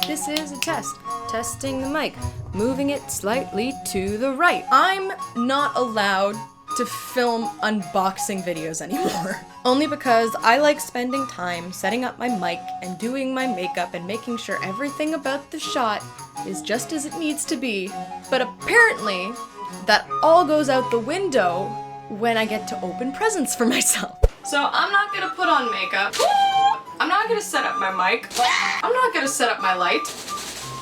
This is a test. Testing the mic. Moving it slightly to the right. I'm not allowed to film unboxing videos anymore. Only because I like spending time setting up my mic and doing my makeup and making sure everything about the shot is just as it needs to be. But apparently, that all goes out the window when I get to open presents for myself. So I'm not gonna put on makeup. I'm not gonna set up my mic. I'm not gonna set up my light.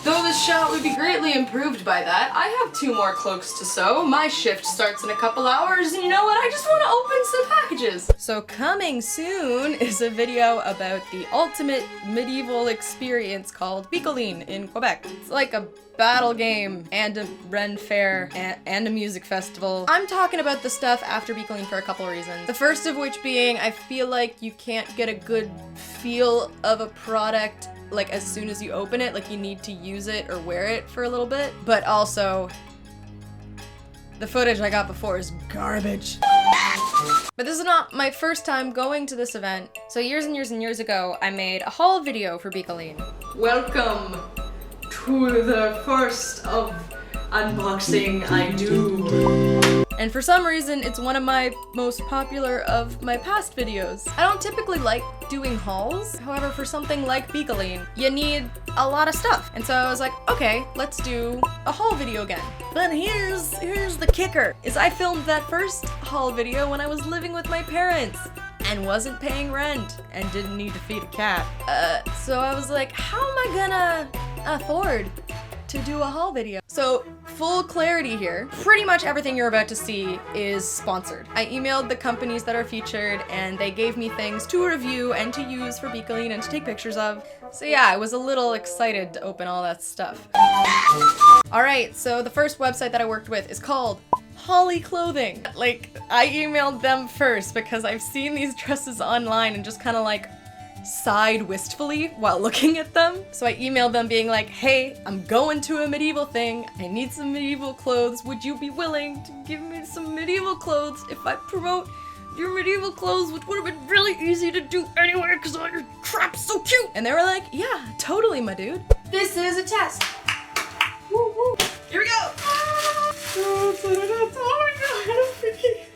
Though this shot would be greatly improved by that, I have 2 more cloaks to sew. My shift starts in a couple hours, and you know what? I just want to open some packages. So coming soon is a video about the ultimate medieval experience called Bicolline in Quebec. It's like a battle game and a Ren fair and a music festival. I'm talking about the stuff after Bicolline for a couple reasons. The first of which being, I feel like you can't get a good feel of a product like as soon as you open it, like you need to use it or wear it for a little bit. But also, the footage I got before is garbage. But this is not my first time going to this event. So years and years and years ago, I made a haul video for Bicolline. Welcome to the first of unboxing I do. And for some reason, it's one of my most popular of my past videos. I don't typically like doing hauls. However, for something like Bicolline, you need a lot of stuff. And so I was like, okay, let's do a haul video again. But here's the kicker, is I filmed that first haul video when I was living with my parents and wasn't paying rent and didn't need to feed a cat. So I was like, how am I gonna afford to do a haul video? So full clarity here, pretty much everything you're about to see is sponsored. I emailed the companies that are featured and they gave me things to review and to use for Bicolline and to take pictures of. So yeah, I was a little excited to open all that stuff. Alright, so the first website that I worked with is called Holly Clothing. Like, I emailed them first because I've seen these dresses online and just kind of like sighed wistfully while looking at them. So I emailed them being like, hey, I'm going to a medieval thing. I need some medieval clothes. Would you be willing to give me some medieval clothes if I promote your medieval clothes, which would have been really easy to do anyway because all your crap's so cute. And they were like, yeah, totally, my dude. This is a test. Woo woo. Here we go. Oh my god,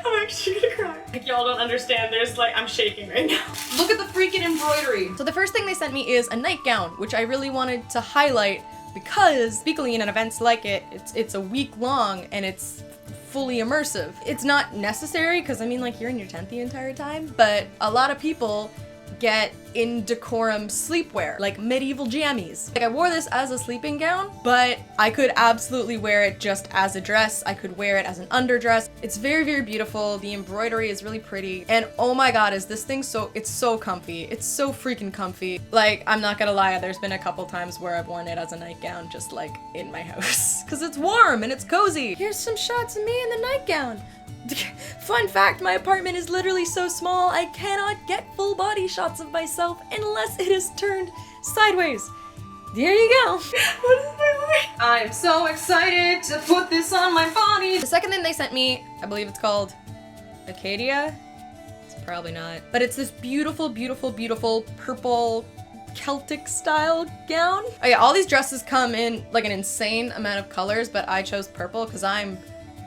I'm actually gonna cry. Like, y'all don't understand, there's like, I'm shaking right now. Look at the freaking embroidery. So the first thing they sent me is a nightgown, which I really wanted to highlight because Bicolline and events like it's a week long and it's fully immersive. It's not necessary because I mean, like, you're in your tent the entire time, but a lot of people get indecorum sleepwear, like medieval jammies. Like, I wore this as a sleeping gown, but I could absolutely wear it just as a dress. I could wear it as an underdress. It's very, very beautiful. The embroidery is really pretty. And oh my god, is this thing it's so comfy. It's so freaking comfy. Like, I'm not gonna lie, there's been a couple times where I've worn it as a nightgown just like in my house. Cause it's warm and it's cozy. Here's some shots of me in the nightgown. Fun fact, my apartment is literally so small I cannot get full body shots of myself unless it is turned sideways. There you go. What is my life? I'm so excited to put this on my body. The second thing they sent me, I believe it's called ACACIA. It's probably not. But it's this beautiful, beautiful, beautiful purple Celtic style gown. Oh yeah, all these dresses come in like an insane amount of colors, but I chose purple because I'm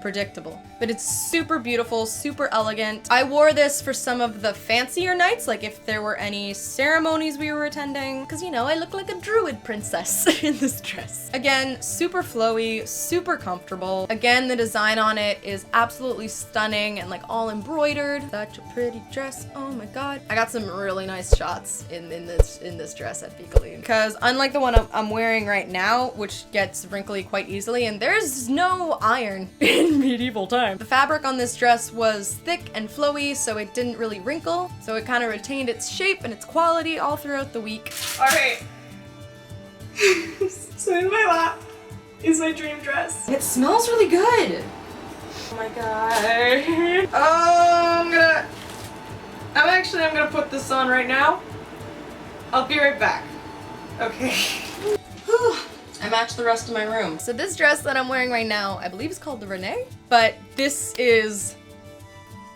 predictable. But it's super beautiful, super elegant. I wore this for some of the fancier nights, like if there were any ceremonies we were attending, because you know, I look like a druid princess in this dress. Again, super flowy, super comfortable. Again, the design on it is absolutely stunning and like all embroidered. Such a pretty dress, oh my god. I got some really nice shots in this dress at Bicolline, because unlike the one I'm wearing right now, which gets wrinkly quite easily, and there's no iron in medieval times. The fabric on this dress was thick and flowy, so it didn't really wrinkle, so it kind of retained its shape and its quality all throughout the week. Alright. So in my lap is my dream dress. It smells really good! Oh my god. Oh, I'm gonna put this on right now. I'll be right back. Okay. I matched the rest of my room. So this dress that I'm wearing right now, I believe is called the Renee, but this is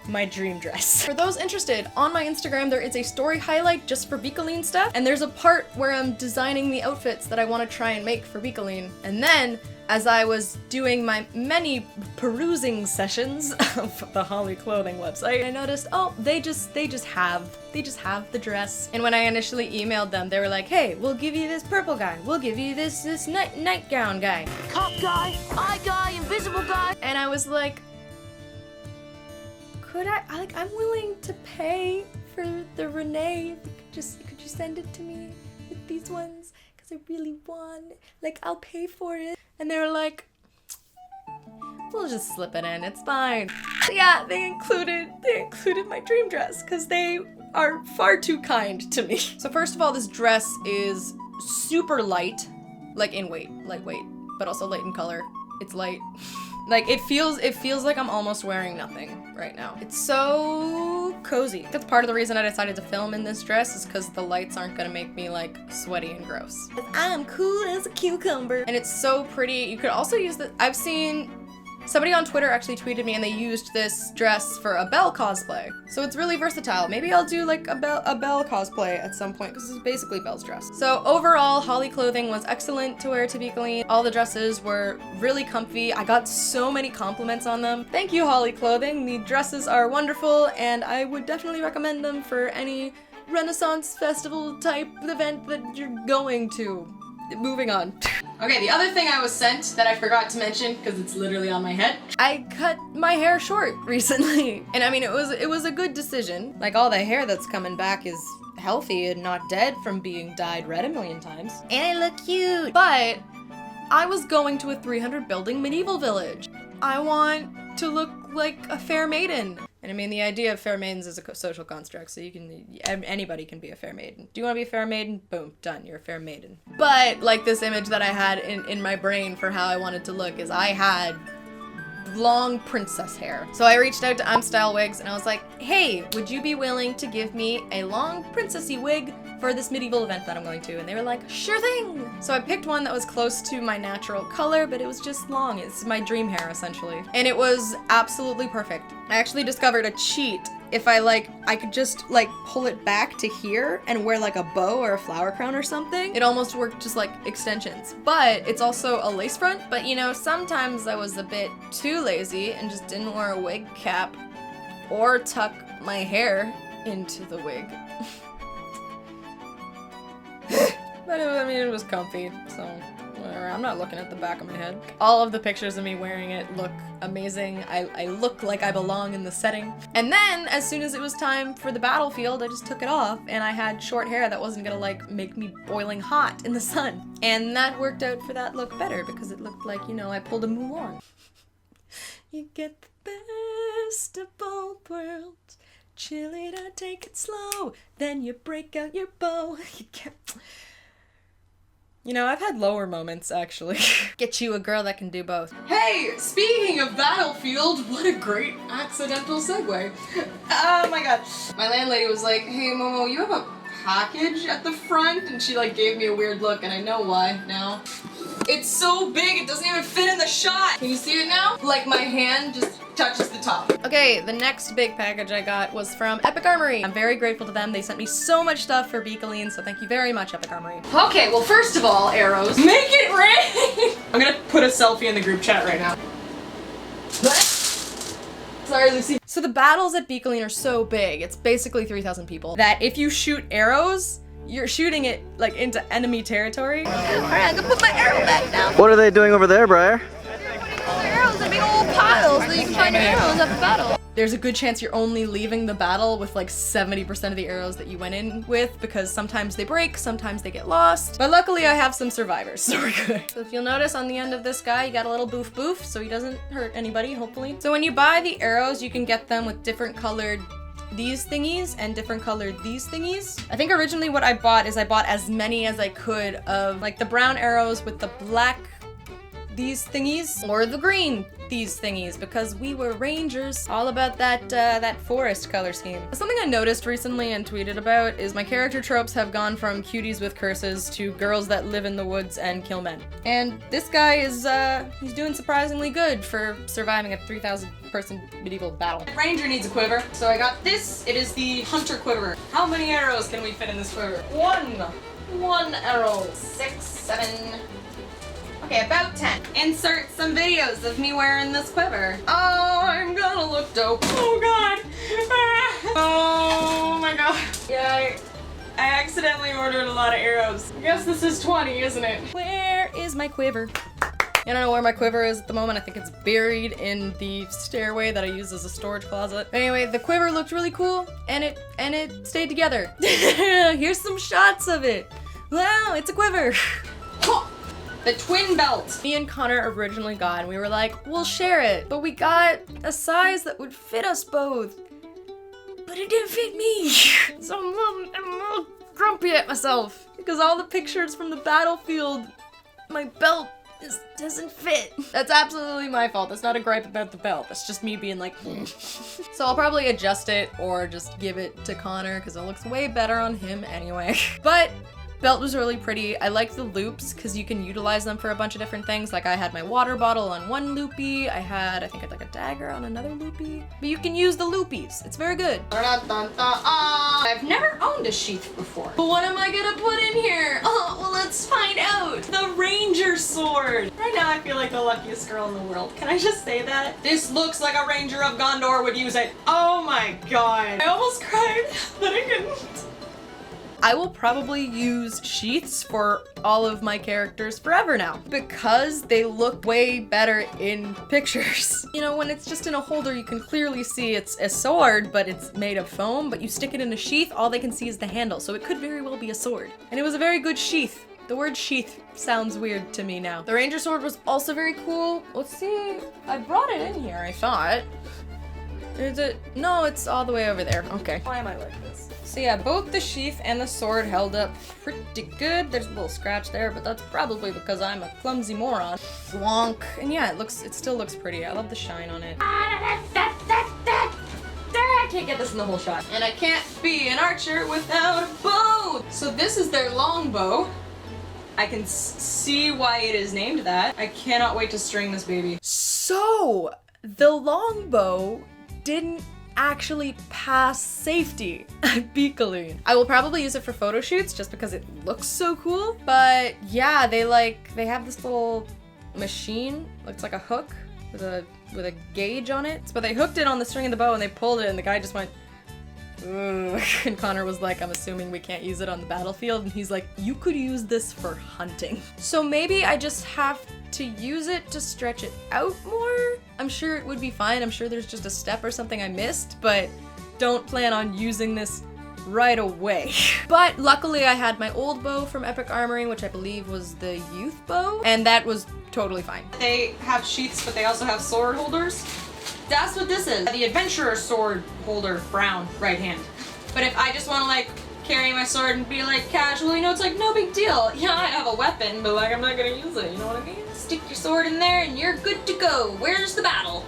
my dream dress. For those interested, on my Instagram there is a story highlight just for Bicolline stuff, and there's a part where I'm designing the outfits that I want to try and make for Bicolline. And then, as I was doing my many perusing sessions of the Holly clothing website, I noticed, oh, they just have the dress. And when I initially emailed them, they were like, hey, we'll give you this purple guy, we'll give you this nightgown guy, cop guy, eye guy, invisible guy. and I was like, could I'm willing to pay for the Renee. Could you send it to me with these ones? Because I really want, like, I'll pay for it. And they were like, we'll just slip it in, it's fine. So yeah, they included my dream dress because they are far too kind to me. So first of all, this dress is super light, like in weight, lightweight, but also light in color. It's light. Like, it feels like I'm almost wearing nothing right now. It's so cozy. That's part of the reason I decided to film in this dress, is because the lights aren't gonna make me like sweaty and gross. I'm cool as a cucumber. And it's so pretty. You could also use the, I've seen somebody on Twitter actually tweeted me and they used this dress for a Belle cosplay. So it's really versatile. Maybe I'll do like a Belle cosplay at some point, because it's basically Belle's dress. So overall, Holly clothing was excellent to wear to Bicolline. All the dresses were really comfy. I got so many compliments on them. Thank you, Holly clothing. The dresses are wonderful and I would definitely recommend them for any Renaissance festival type event that you're going to. Moving on. Okay, the other thing I was sent that I forgot to mention, because it's literally on my head, I cut my hair short recently. And I mean, it was a good decision. Like, all the hair that's coming back is healthy and not dead from being dyed red a million times. And I look cute. But I was going to a 300 building medieval village. I want to look like a fair maiden. And I mean, the idea of fair maidens is a social construct, so anybody can be a fair maiden. Do you want to be a fair maiden? Boom, done, you're a fair maiden. But, like, this image that I had in my brain for how I wanted to look is I had long princess hair. So I reached out to IMSTYLE Wigs and I was like, hey, would you be willing to give me a long princessy wig for this medieval event that I'm going to? And they were like, sure thing! So I picked one that was close to my natural color, but it was just long. It's my dream hair, essentially. And it was absolutely perfect. I actually discovered a cheat. If I could just like pull it back to here and wear like a bow or a flower crown or something. It almost worked just like extensions. But it's also a lace front. But you know, sometimes I was a bit too lazy and just didn't wear a wig cap or tuck my hair into the wig. But it was comfy, so whatever. I'm not looking at the back of my head. All of the pictures of me wearing it look amazing. I look like I belong in the setting. And then, as soon as it was time for the battlefield, I just took it off, and I had short hair that wasn't gonna like make me boiling hot in the sun. And that worked out for that look better, because it looked like, you know, I pulled a Mulan. You get the best of both worlds. Chill it out, take it slow. Then you break out your bow. You get... You know, I've had lower moments, actually. Get you a girl that can do both. Hey, speaking of battlefield, what a great accidental segue. Oh my god. My landlady was like, hey Momo, you have a package at the front? And she like gave me a weird look, and I know why now. It's so big, it doesn't even fit in the shot. Can you see it now? Like my hand just touches the top. Okay, the next big package I got was from Epic Armory. I'm very grateful to them. They sent me so much stuff for Bicolline, so thank you very much, Epic Armory. Okay, well first of all, arrows, make it rain! I'm gonna put a selfie in the group chat right now. Sorry, Lucy. So the battles at Bicolline are so big, it's basically 3,000 people, that if you shoot arrows, you're shooting it like into enemy territory. Alright, I'm gonna put my arrow back down. What are they doing over there, Briar? Arrows in big old piles so you can find your arrows at the battle. There's a good chance you're only leaving the battle with like 70% of the arrows that you went in with, because sometimes they break, sometimes they get lost. But luckily I have some survivors, so we're good. So if you'll notice on the end of this guy, you got a little boof boof, so he doesn't hurt anybody, hopefully. So when you buy the arrows, you can get them with different colored these thingies and different colored these thingies. I think originally what I bought is I bought as many as I could of like the brown arrows with the black these thingies or the green these thingies because we were rangers. All about that that forest color scheme. Something I noticed recently and tweeted about is my character tropes have gone from cuties with curses to girls that live in the woods and kill men. And this guy is he's doing surprisingly good for surviving a 3,000 person medieval battle. Ranger needs a quiver, so I got this. It is the hunter quiver. How many arrows can we fit in this quiver? One arrow. 6, 7. Okay, about 10. Insert some videos of me wearing this quiver. Oh, I'm gonna look dope. Oh god. Oh my god. Yeah, I accidentally ordered a lot of arrows. I guess this is 20, isn't it? Where is my quiver? I don't know where my quiver is at the moment. I think it's buried in the stairway that I use as a storage closet. But anyway, the quiver looked really cool and it stayed together. Here's some shots of it. Wow, it's a quiver. The twin belt. Me and Connor originally got, and we were like, we'll share it. But we got a size that would fit us both. But it didn't fit me. So I'm a little grumpy at myself. Because all the pictures from the battlefield, my belt doesn't fit. That's absolutely my fault. That's not a gripe about the belt. That's just me being like, So I'll probably adjust it or just give it to Connor because it looks way better on him anyway. But belt was really pretty. I like the loops because you can utilize them for a bunch of different things. Like I had my water bottle on one loopy. I think I had like a dagger on another loopy. But you can use the loopies. It's very good. I've never owned a sheath before. But what am I gonna put in here? Oh, well, let's find out. The ranger sword. Right now I feel like the luckiest girl in the world. Can I just say that? This looks like a ranger of Gondor would use it. Oh my god. I almost cried that I couldn't. I will probably use sheaths for all of my characters forever now because they look way better in pictures. You know, when it's just in a holder, you can clearly see it's a sword, but it's made of foam, but you stick it in a sheath, all they can see is the handle, so it could very well be a sword. And it was a very good sheath. The word sheath sounds weird to me now. The ranger sword was also very cool. Let's see, I brought it in here, I thought. Is it? No, it's all the way over there. Okay. Why am I like this? So yeah, both the sheath and the sword held up pretty good. There's a little scratch there, but that's probably because I'm a clumsy moron. Wonk. And yeah, it still looks pretty. I love the shine on it. I can't get this in the whole shot. And I can't be an archer without a bow. So this is their longbow. I can see why it is named that. I cannot wait to string this baby. So the longbow didn't actually pass safety at Bicolline. I will probably use it for photo shoots just because it looks so cool. But yeah, they have this little machine, looks like a hook with a gauge on it. But they hooked it on the string of the bow and they pulled it and the guy just went, ugh. And Connor was like, I'm assuming we can't use it on the battlefield. And he's like, you could use this for hunting. So maybe I just have to use it to stretch it out more. I'm sure it would be fine. I'm sure there's just a step or something I missed, but don't plan on using this right away. But luckily I had my old bow from Epic Armory, which I believe was the youth bow, and that was totally fine. They have sheaths, but they also have sword holders. That's what this is. The adventurer sword holder, brown, right hand. But if I just want to like carry my sword and be like casual, you know, it's like no big deal. Yeah, I have a weapon, but like I'm not gonna use it, you know what I mean? Stick your sword in there and you're good to go. Where's the battle?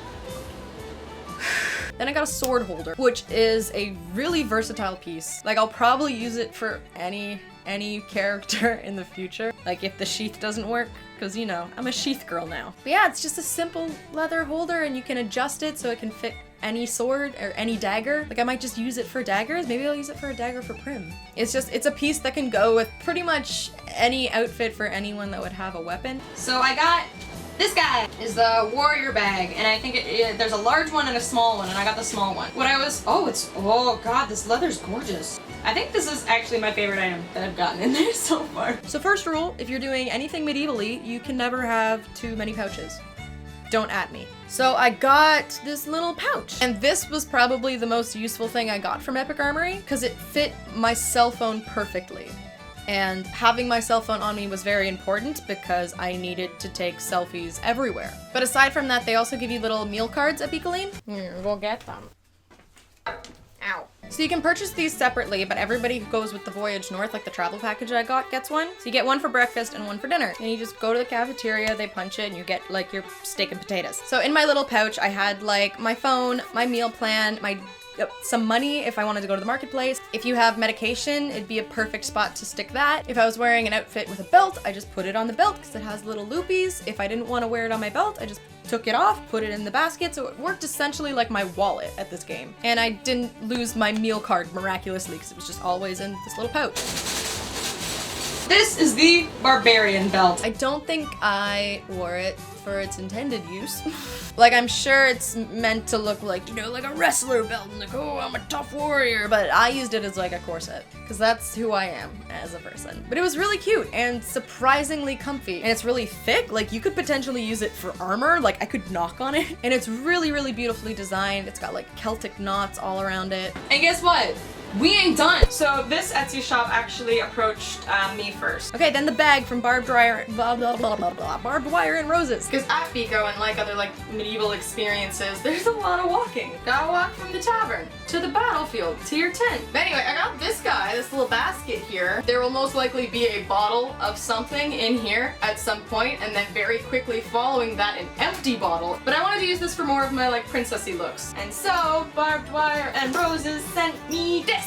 Then I got a sword holder, which is a really versatile piece. Like I'll probably use it for any character in the future. Like if the sheath doesn't work, because you know, I'm a sheath girl now. But yeah, it's just a simple leather holder and you can adjust it so it can fit any sword or any dagger. Like I might just use it for daggers. Maybe I'll use it for a dagger for Prim. It's a piece that can go with pretty much any outfit for anyone that would have a weapon. So I got this guy is the warrior bag, and I think there's a large one and a small one, and I got the small one. Oh god, this leather's gorgeous. I think this is actually my favorite item that I've gotten in there so far. So first rule, if you're doing anything medievally, you can never have too many pouches. Don't at me. So I got this little pouch, and this was probably the most useful thing I got from Epic Armory because it fit my cell phone perfectly. And having my cell phone on me was very important because I needed to take selfies everywhere. But aside from that, they also give you little meal cards at Bicolline. Here, go get them. Ow. So you can purchase these separately, but everybody who goes with the Voyage North, like the travel package I got, gets one. So you get one for breakfast and one for dinner. And you just go to the cafeteria, they punch it, and you get like your steak and potatoes. So in my little pouch, I had like my phone, my meal plan, my some money if I wanted to go to the marketplace. If you have medication, it'd be a perfect spot to stick that. If I was wearing an outfit with a belt, I just put it on the belt because it has little loopies. If I didn't want to wear it on my belt, I just took it off, put it in the basket, so it worked essentially like my wallet at this game. And I didn't lose my meal card miraculously because it was just always in this little pouch. This is the Barbarian belt. I don't think I wore it for its intended use. Like, I'm sure it's meant to look like, you know, like a wrestler belt, and like, oh, I'm a tough warrior, but I used it as like a corset, because that's who I am as a person. But it was really cute and surprisingly comfy, and it's really thick. Like, you could potentially use it for armor, like I could knock on it, and it's really, really beautifully designed. It's got like Celtic knots all around it. And guess what? We ain't done. So this Etsy shop actually approached me first. Okay, then the bag from BARBWIRE and Roses. Because at Bico and like other like medieval experiences, there's a lot of walking. Gotta walk from the tavern to the battlefield to your tent. But anyway, I got this guy, this little basket here. There will most likely be a bottle of something in here at some point, and then very quickly following that, an empty bottle. But I wanted to use this for more of my like princessy looks. And so BARBWIRE and Roses sent me this.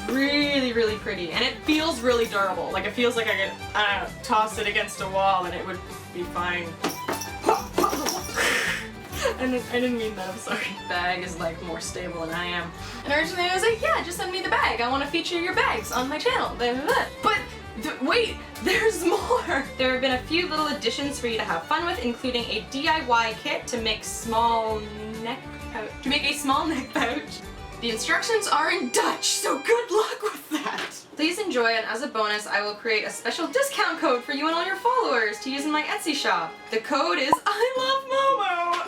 Really, really pretty, and it feels really durable. Like, it feels like I could, I don't know, toss it against a wall and it would be fine. I didn't mean that, I'm sorry. The bag is like more stable than I am. And originally I was like, yeah, just send me the bag. I want to feature your bags on my channel. But wait, there's more! There have been a few little additions for you to have fun with, including a DIY kit to make a small neck pouch. The instructions are in Dutch, so good luck with that! Please enjoy, and as a bonus, I will create a special discount code for you and all your followers to use in my Etsy shop. The code is I love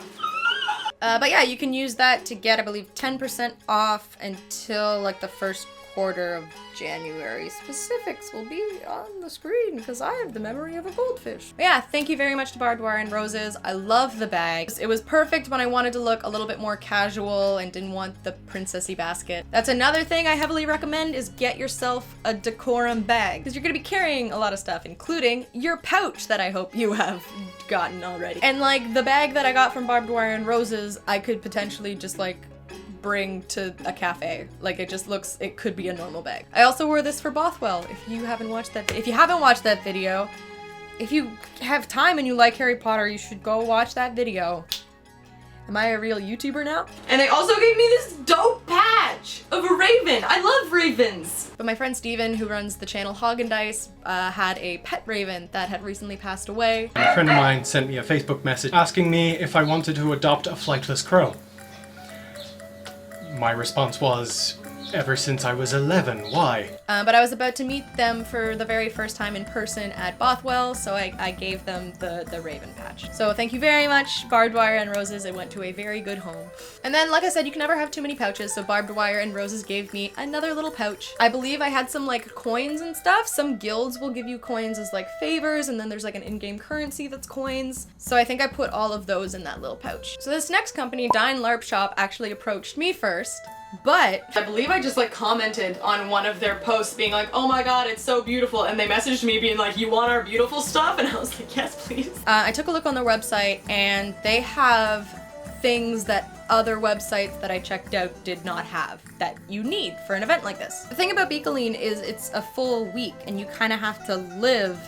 Momo! But yeah, you can use that to get, I believe, 10% off until like the first quarter of January. Specifics will be on the screen because I have the memory of a goldfish. But yeah, thank you very much to BARBWIRE and Roses. I love the bag. It was perfect when I wanted to look a little bit more casual and didn't want the princessy basket. That's another thing I heavily recommend, is get yourself a decorum bag, because you're gonna be carrying a lot of stuff, including your pouch that I hope you have gotten already. And like the bag that I got from BARBWIRE and Roses, I could potentially just like bring to a cafe. Like, it just looks, it could be a normal bag. I also wore this for Bothwell. If you haven't watched that video, if you have time and you like Harry Potter, you should go watch that video. Am I a real YouTuber now? And they also gave me this dope patch of a raven. I love ravens. But my friend Steven, who runs the channel Hog and Dice, had a pet raven that had recently passed away. A friend of mine sent me a Facebook message asking me if I wanted to adopt a flightless crow. My response was, ever since I was 11, why? But I was about to meet them for the very first time in person at Bothwell, so I gave them the raven patch. So thank you very much, BARBWIRE and Roses. It went to a very good home. And then, like I said, you can never have too many pouches, so BARBWIRE and Roses gave me another little pouch. I believe I had some like coins and stuff. Some guilds will give you coins as like favors, and then there's like an in-game currency that's coins. So I think I put all of those in that little pouch. So this next company, DEIN LARP SHOP, actually approached me first. But I believe I just like commented on one of their posts being like, oh my god, it's so beautiful, and they messaged me being like, you want our beautiful stuff? And I was like, yes, please. I took a look on their website, and they have things that other websites that I checked out did not have that you need for an event like this. The thing about Bicolline is it's a full week, and you kind of have to live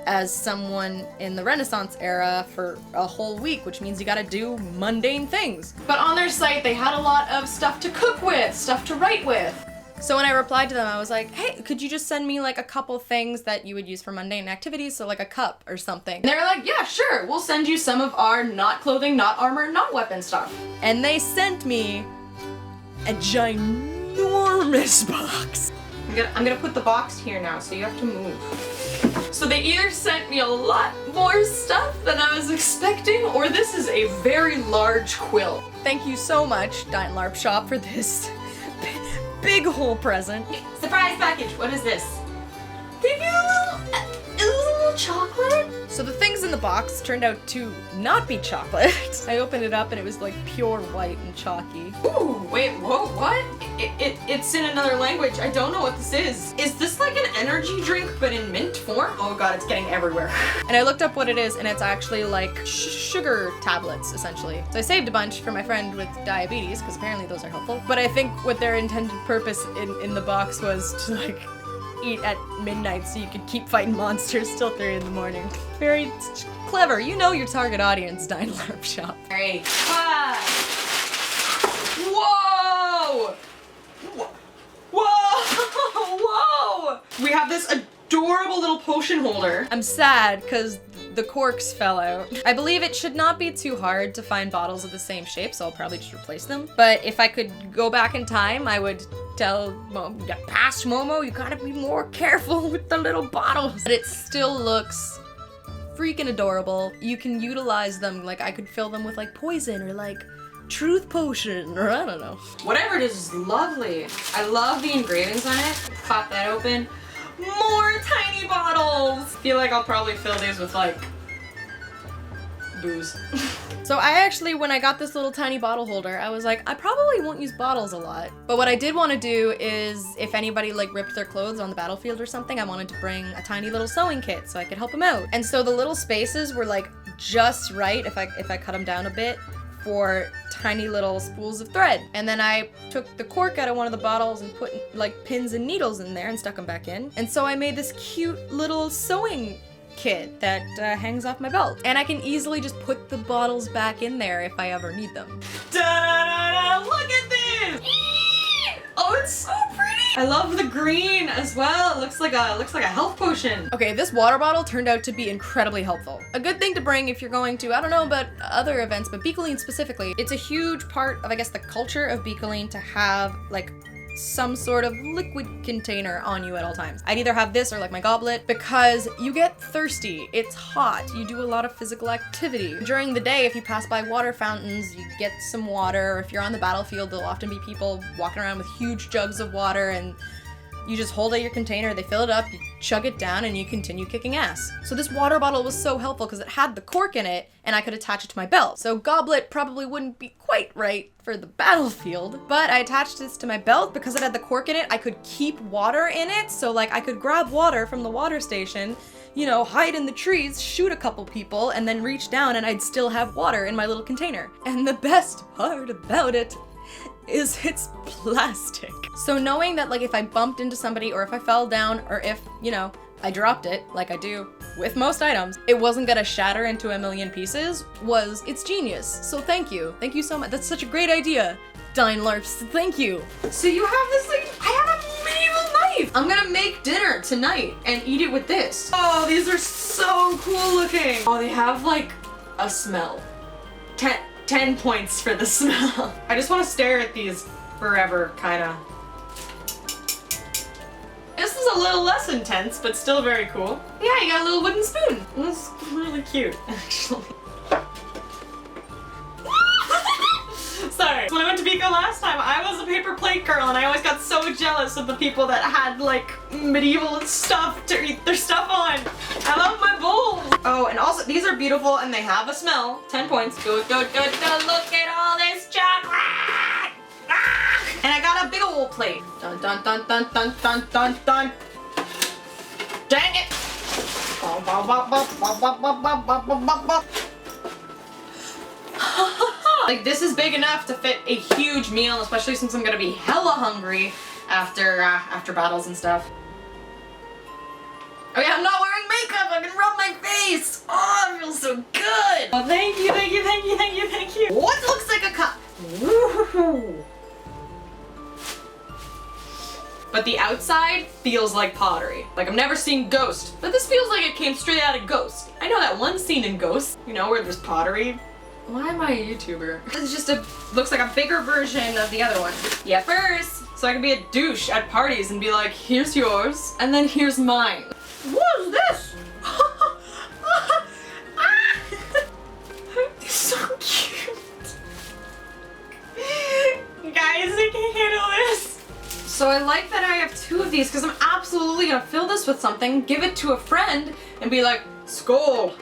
as someone in the Renaissance era for a whole week, which means you gotta do mundane things. But on their site, they had a lot of stuff to cook with, stuff to write with. So when I replied to them, I was like, hey, could you just send me like a couple things that you would use for mundane activities, so like a cup or something? And they were like, yeah, sure, we'll send you some of our not clothing, not armor, not weapon stuff. And they sent me a ginormous box. I'm gonna put the box here now, so you have to move. So they either sent me a lot more stuff than I was expecting, or this is a very large quill. Thank you so much, DEIN LARP SHOP, for this big whole present. Surprise package, what is this? They gave me a little real chocolate? So the things in the box turned out to not be chocolate. I opened it up and it was like pure white and chalky. Ooh, wait, whoa, what? It's in another language. I don't know what this is. Is this like an energy drink but in mint form? Oh god, it's getting everywhere. And I looked up what it is and it's actually like sugar tablets, essentially. So I saved a bunch for my friend with diabetes, because apparently those are helpful. But I think what their intended purpose in the box was to like eat at midnight so you could keep fighting monsters till 3 in the morning. Very clever. You know your target audience, DEIN LARP SHOP. Alright. Whoa! Whoa! Whoa! We have this adorable little potion holder. I'm sad because the corks fell out. I believe it should not be too hard to find bottles of the same shape, so I'll probably just replace them. But if I could go back in time, I would tell past Momo, you gotta be more careful with the little bottles. But it still looks freaking adorable. You can utilize them, like I could fill them with like poison or like truth potion, or I don't know. Whatever it is lovely. I love the engravings on it. Pop that open. More tiny bottles! I feel like I'll probably fill these with like booze. So I actually, when I got this little tiny bottle holder, I was like, I probably won't use bottles a lot. But what I did want to do is, if anybody like ripped their clothes on the battlefield or something, I wanted to bring a tiny little sewing kit so I could help them out. And so the little spaces were like just right if I cut them down a bit for tiny little spools of thread. And then I took the cork out of one of the bottles and put like pins and needles in there and stuck them back in. And so I made this cute little sewing kit that hangs off my belt. And I can easily just put the bottles back in there if I ever need them. Da-da-da-da! Look at this! Oh, it's so pretty! I love the green as well. It looks like a health potion. Okay, this water bottle turned out to be incredibly helpful. A good thing to bring if you're going to, I don't know about other events, but Bicolline specifically, it's a huge part of, I guess, the culture of Bicolline to have like some sort of liquid container on you at all times. I'd either have this or like my goblet, because you get thirsty, it's hot, you do a lot of physical activity. During the day, if you pass by water fountains, you get some water, or if you're on the battlefield, there'll often be people walking around with huge jugs of water, and you just hold out your container, they fill it up, you chug it down, and you continue kicking ass. So this water bottle was so helpful because it had the cork in it, and I could attach it to my belt. So goblet probably wouldn't be quite right for the battlefield, but I attached this to my belt because it had the cork in it. I could keep water in it, so like I could grab water from the water station, you know, hide in the trees, shoot a couple people, and then reach down and I'd still have water in my little container. And the best part about it is it's plastic. So knowing that like if I bumped into somebody or if I fell down or if, you know, I dropped it like I do with most items, it wasn't gonna shatter into a million pieces, it's genius. So thank you. Thank you so much. That's such a great idea, DEIN LARPs. Thank you. So you have this like, I have a medieval knife. I'm gonna make dinner tonight and eat it with this. Oh, these are so cool looking. Oh, they have like a smell. 10 points for the smell. I just want to stare at these forever, kinda. This is a little less intense, but still very cool. Yeah, you got a little wooden spoon. That's really cute, actually. Sorry. When I went to Bico last time, I was a paper plate girl, and I always got so jealous of the people that had like medieval stuff to eat their stuff on. I love my bowls. Oh, and also these are beautiful, and they have a smell. 10 points. Good, good, good, good. Look at all this chocolate. Ah! And I got a big old plate. Dun dun dun dun dun dun dun dun. Dang it. Like, this is big enough to fit a huge meal, especially since I'm gonna be hella hungry after battles and stuff. Oh yeah, I'm not wearing makeup! I can rub my face! Oh, it feels so good! Oh, thank you, thank you, thank you, thank you, thank you! What looks like a cup? Woo-hoo. But the outside feels like pottery. Like, I've never seen Ghost, but this feels like it came straight out of Ghost. I know that one scene in Ghost, you know, where there's pottery. Why am I a YouTuber? This is just looks like a bigger version of the other one. Yeah, first, so I can be a douche at parties and be like, here's yours, and then here's mine. What is this? It's so cute. Guys, I can't handle this. So I like that I have 2 of these because I'm absolutely gonna fill this with something, give it to a friend, and be like, "Skull,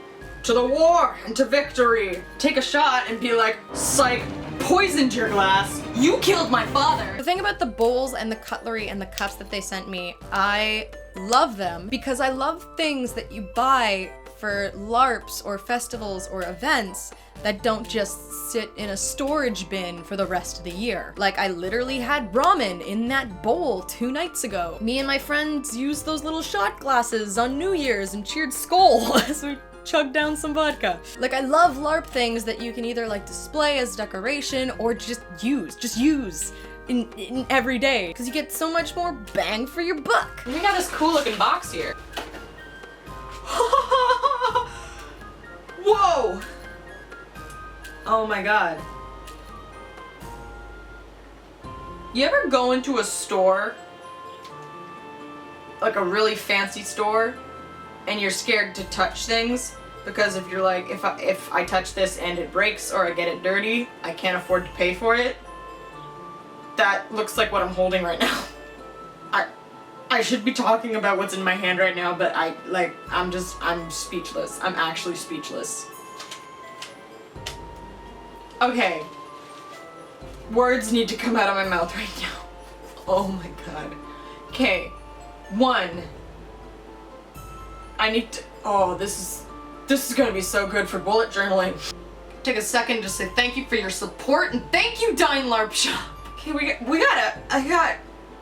to the war and to victory." Take a shot and be like, "Psych, poisoned your glass. You killed my father." The thing about the bowls and the cutlery and the cups that they sent me, I love them because I love things that you buy for LARPs or festivals or events that don't just sit in a storage bin for the rest of the year. Like, I literally had ramen in that bowl 2 nights ago. Me and my friends used those little shot glasses on New Year's and cheered Skull as we chugged down some vodka. Like, I love LARP things that you can either like display as decoration or just use in every day, because you get so much more bang for your buck. We got this cool looking box here. Whoa! Oh my god. You ever go into a store, like a really fancy store, and you're scared to touch things because if you're like, if I touch this and it breaks or I get it dirty, I can't afford to pay for it? That looks like what I'm holding right now. I should be talking about what's in my hand right now, but I'm speechless. I'm actually speechless. Okay. Words need to come out of my mouth right now. Oh my god. Okay. 1. I need to, oh, this is gonna be so good for bullet journaling. Take a second to say thank you for your support and thank you, DEIN LARP SHOP. Okay,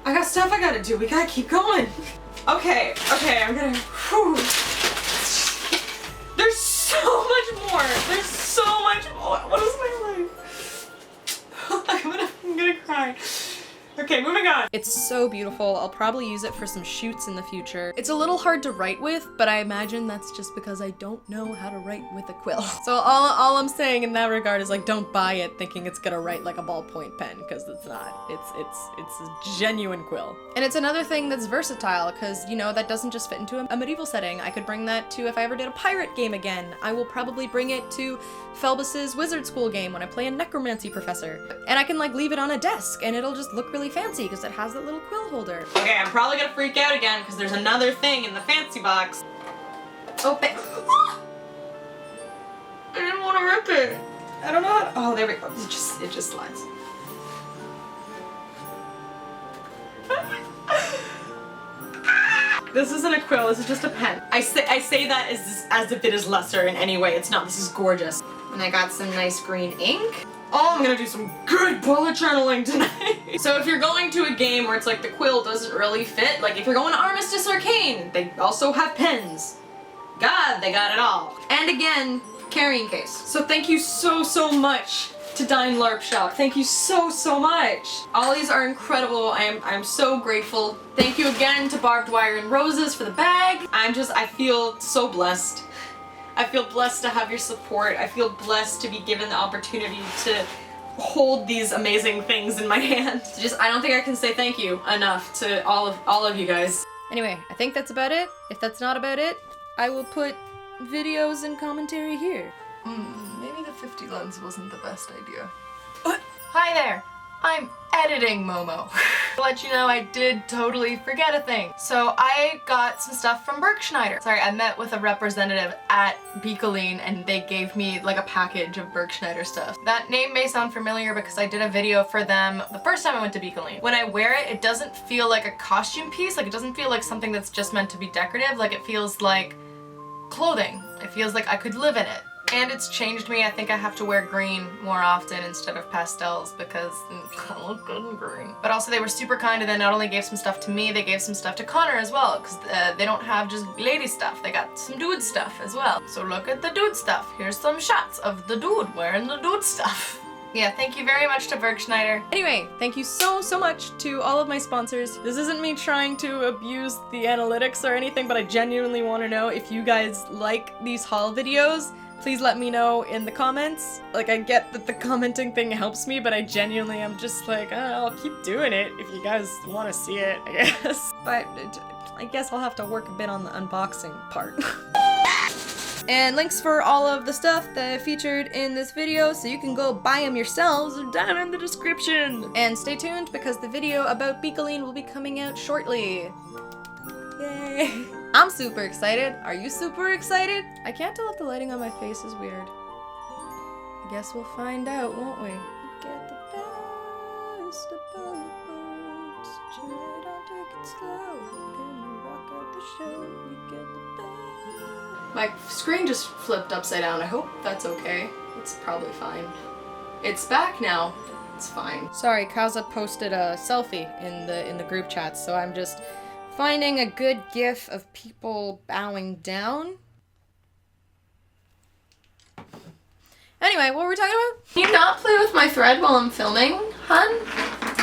I got stuff I gotta do. We gotta keep going. Okay, I'm gonna, whew. There's so much more. There's so much more. What is my life? I'm gonna cry. Okay, moving on. It's so beautiful. I'll probably use it for some shoots in the future. It's a little hard to write with, but I imagine that's just because I don't know how to write with a quill. So all I'm saying in that regard is, like, don't buy it thinking it's gonna write like a ballpoint pen, because it's not. It's a genuine quill. And it's another thing that's versatile, because, you know, that doesn't just fit into a medieval setting. I could bring that to if I ever did a pirate game again. I will probably bring it to Phelbus's Wizard School game when I play a necromancy professor. And I can, like, leave it on a desk and it'll just look really fancy because it has that little quill holder. Okay, I'm probably gonna freak out again because there's another thing in the fancy box. Open. I didn't want to rip it. I don't know how to, oh, there we go. It just slides. This isn't a quill, this is just a pen. I say that as if it is lesser in any way. It's not. This is gorgeous. And I got some nice green ink. Oh, I'm gonna do some good bullet journaling tonight. So if you're going to a game where it's like the quill doesn't really fit, like if you're going to Armistice Arcane, they also have pens. God, they got it all. And again, carrying case. So thank you so much to DEIN LARP SHOP. Thank you so much. All these are incredible. I'm so grateful. Thank you again to BARBWIRE and Roses for the bag. I feel so blessed. I feel blessed to have your support. I feel blessed to be given the opportunity to hold these amazing things in my hand. I don't think I can say thank you enough to all of you guys. Anyway, I think that's about it. If that's not about it, I will put videos and commentary here. Maybe the 50 lens wasn't the best idea. Hi there! I'm editing Momo. To let you know, I did totally forget a thing. So I got some stuff from BURGSHNEIDER. Sorry, I met with a representative at Bicolline and they gave me like a package of BURGSHNEIDER stuff. That name may sound familiar because I did a video for them the first time I went to Bicolline. When I wear it, it doesn't feel like a costume piece. Like, it doesn't feel like something that's just meant to be decorative. Like, it feels like clothing. It feels like I could live in it. And it's changed me. I think I have to wear green more often instead of pastels because I look good in green. But also they were super kind and they not only gave some stuff to me, they gave some stuff to Connor as well because they don't have just lady stuff. They got some dude stuff as well. So look at the dude stuff. Here's some shots of the dude wearing the dude stuff. Yeah, thank you very much to BURGSHNEIDER. Anyway, thank you so much to all of my sponsors. This isn't me trying to abuse the analytics or anything, but I genuinely want to know if you guys like these haul videos. Please let me know in the comments. Like, I get that the commenting thing helps me, but I genuinely am just like, oh, I'll keep doing it if you guys want to see it, I guess. But I guess I'll have to work a bit on the unboxing part. And links for all of the stuff that I featured in this video so you can go buy them yourselves are down in the description. And stay tuned because the video about Bicolline will be coming out shortly. Yay. I'm super excited. Are you super excited? I can't tell if the lighting on my face is weird. I guess we'll find out, won't we? Get the best of both worlds. Chill it out, take it slow. Gonna rock out the show. You get the best. My screen just flipped upside down. I hope that's okay. It's probably fine. It's back now. It's fine. Sorry, Kaza posted a selfie in the group chat, so I'm just finding a good gif of people bowing down. Anyway, what were we talking about? Can you not play with my thread while I'm filming, hun?